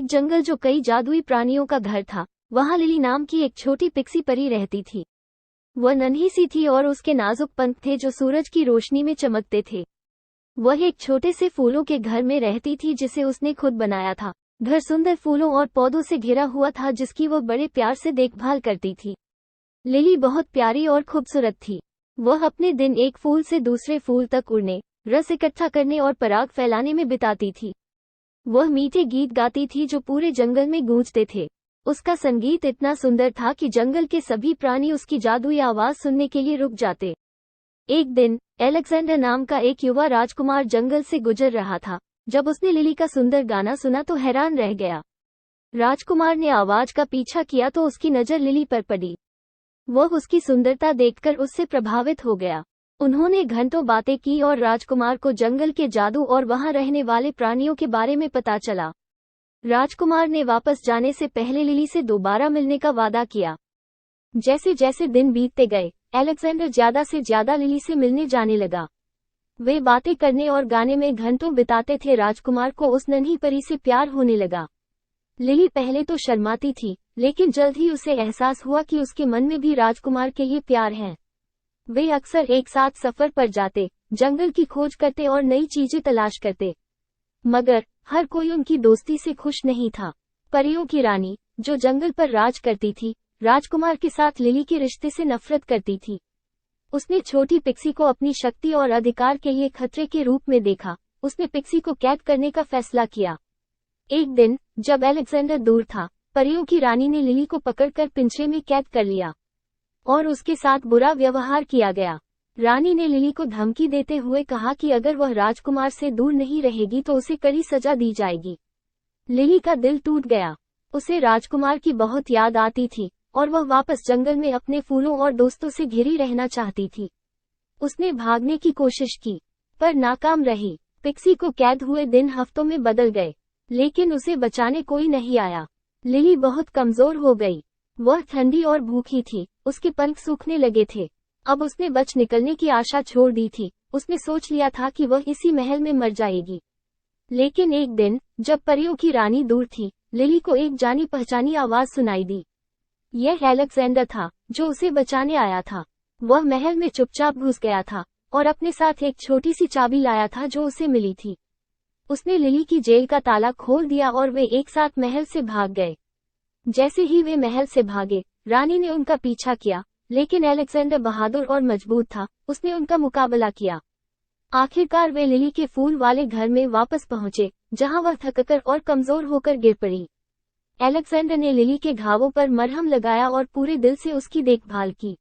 जंगल जो कई जादुई प्राणियों का घर था, वहां लिली नाम की एक छोटी पिक्सी परी रहती थी। वह नन्ही सी थी और उसके नाजुक पंख थे जो सूरज की रोशनी में चमकते थे। वह एक छोटे से फूलों के घर में रहती थी जिसे उसने खुद बनाया था। घर सुंदर फूलों और पौधों से घिरा हुआ था जिसकी वह बड़े प्यार से देखभाल करती थी। लिली बहुत प्यारी और खूबसूरत थी। वह अपने दिन एक फूल से दूसरे फूल तक उड़ने, रस इकट्ठा करने और पराग फैलाने में बिताती थी। वह मीठे गीत गाती थी जो पूरे जंगल में गूंजते थे। उसका संगीत इतना सुंदर था कि जंगल के सभी प्राणी उसकी जादुई आवाज सुनने के लिए रुक जाते। एक दिन अलेक्जेंडर नाम का एक युवा राजकुमार जंगल से गुजर रहा था। जब उसने लिली का सुंदर गाना सुना तो हैरान रह गया। राजकुमार ने आवाज का पीछा किया तो उसकी नजर लिली पर पड़ी। वह उसकी सुंदरता देखकर उससे प्रभावित हो गया। उन्होंने घंटों बातें की और राजकुमार को जंगल के जादू और वहां रहने वाले प्राणियों के बारे में पता चला। राजकुमार ने वापस जाने से पहले लिली से दोबारा मिलने का वादा किया। जैसे जैसे दिन बीतते गए, अलेक्जेंडर ज्यादा से ज्यादा लिली से मिलने जाने लगा। वे बातें करने और गाने में घंटों बिताते थे। राजकुमार को उस नन्ही परी से प्यार होने लगा। लिली पहले तो शर्माती थी, लेकिन जल्द ही उसे एहसास हुआ कि उसके मन में भी राजकुमार के लिए प्यार है। वे अक्सर एक साथ सफर पर जाते, जंगल की खोज करते और नई चीजें तलाश करते। मगर हर कोई उनकी दोस्ती से खुश नहीं था। परियों की रानी, जो जंगल पर राज करती थी, राजकुमार के साथ लिली के रिश्ते से नफरत करती थी। उसने छोटी पिक्सी को अपनी शक्ति और अधिकार के लिए खतरे के रूप में देखा। उसने पिक्सी को कैद करने का फैसला किया। एक दिन जब अलेक्जेंडर दूर था, परियों की रानी ने लिली को पकड़कर पिंजरे में कैद कर लिया और उसके साथ बुरा व्यवहार किया गया। रानी ने लिली को धमकी देते हुए कहा कि अगर वह राजकुमार से दूर नहीं रहेगी तो उसे कड़ी सजा दी जाएगी। लिली का दिल टूट गया। उसे राजकुमार की बहुत याद आती थी और वह वापस जंगल में अपने फूलों और दोस्तों से घिरी रहना चाहती थी। उसने भागने की कोशिश की, पर नाकाम रही। पिक्सी को कैद हुए दिन हफ्तों में बदल गए, लेकिन उसे बचाने कोई नहीं आया। लिली बहुत कमजोर हो गई। वह ठंडी और भूखी थी, उसके पंख सूखने लगे थे। अब उसने बच निकलने की आशा छोड़ दी थी। उसने सोच लिया था कि वह इसी महल में मर जाएगी। लेकिन एक दिन जब परियों की रानी दूर थी, लिली को एक जानी पहचानी आवाज सुनाई दी। यह अलेक्जेंडर था, जो उसे बचाने आया था। वह महल में चुपचाप घुस गया था और अपने साथ एक छोटी सी चाबी लाया था जो उसे मिली थी। उसने लिली की जेल का ताला खोल दिया और वे एक साथ महल से भाग गए। जैसे ही वे महल से भागे, रानी ने उनका पीछा किया, लेकिन अलेक्जेंडर बहादुर और मजबूत था। उसने उनका मुकाबला किया। आखिरकार वे लिली के फूल वाले घर में वापस पहुंचे, जहां वह थककर और कमजोर होकर गिर पड़ी। अलेक्जेंडर ने लिली के घावों पर मरहम लगाया और पूरे दिल से उसकी देखभाल की।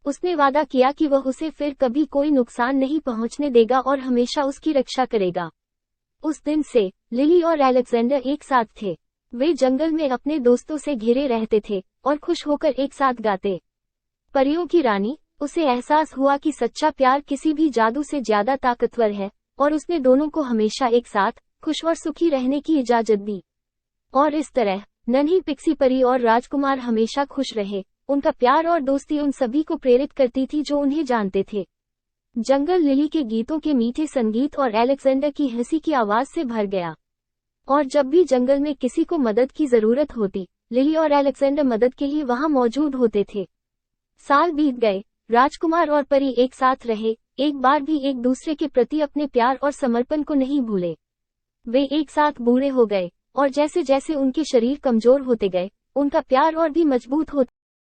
उसने वादा किया कि वह उसे फिर कभी कोई नुकसान नहीं पहुंचने देगा और हमेशा उसकी रक्षा करेगा। उस दिन से लिली और अलेक्जेंडर एक साथ थे। वे जंगल में अपने दोस्तों से घिरे रहते थे और खुश होकर एक साथ गाते। परियों की रानी, उसे एहसास हुआ कि सच्चा प्यार किसी भी जादू से ज्यादा ताकतवर है, और उसने दोनों को हमेशा एक साथ खुश और सुखी रहने की इजाजत दी। और इस तरह नन्ही पिक्सी परी और राजकुमार हमेशा खुश रहे। उनका प्यार और दोस्ती उन सभी को प्रेरित करती थी जो उन्हें जानते थे। जंगल लिली के गीतों के मीठे संगीत और अलेक्जेंडर की हंसी की आवाज से भर गया। और जब भी जंगल में किसी को मदद की जरूरत होती, लिली और अलेक्जेंडर मदद के लिए वहां मौजूद होते थे। साल बीत गए, राजकुमार और परी एक साथ रहे, एक बार भी एक दूसरे के प्रति अपने प्यार और समर्पण को नहीं भूले। वे एक साथ बूढ़े हो गए, और जैसे जैसे उनके शरीर कमजोर होते गए, उनका प्यार और भी मजबूत होता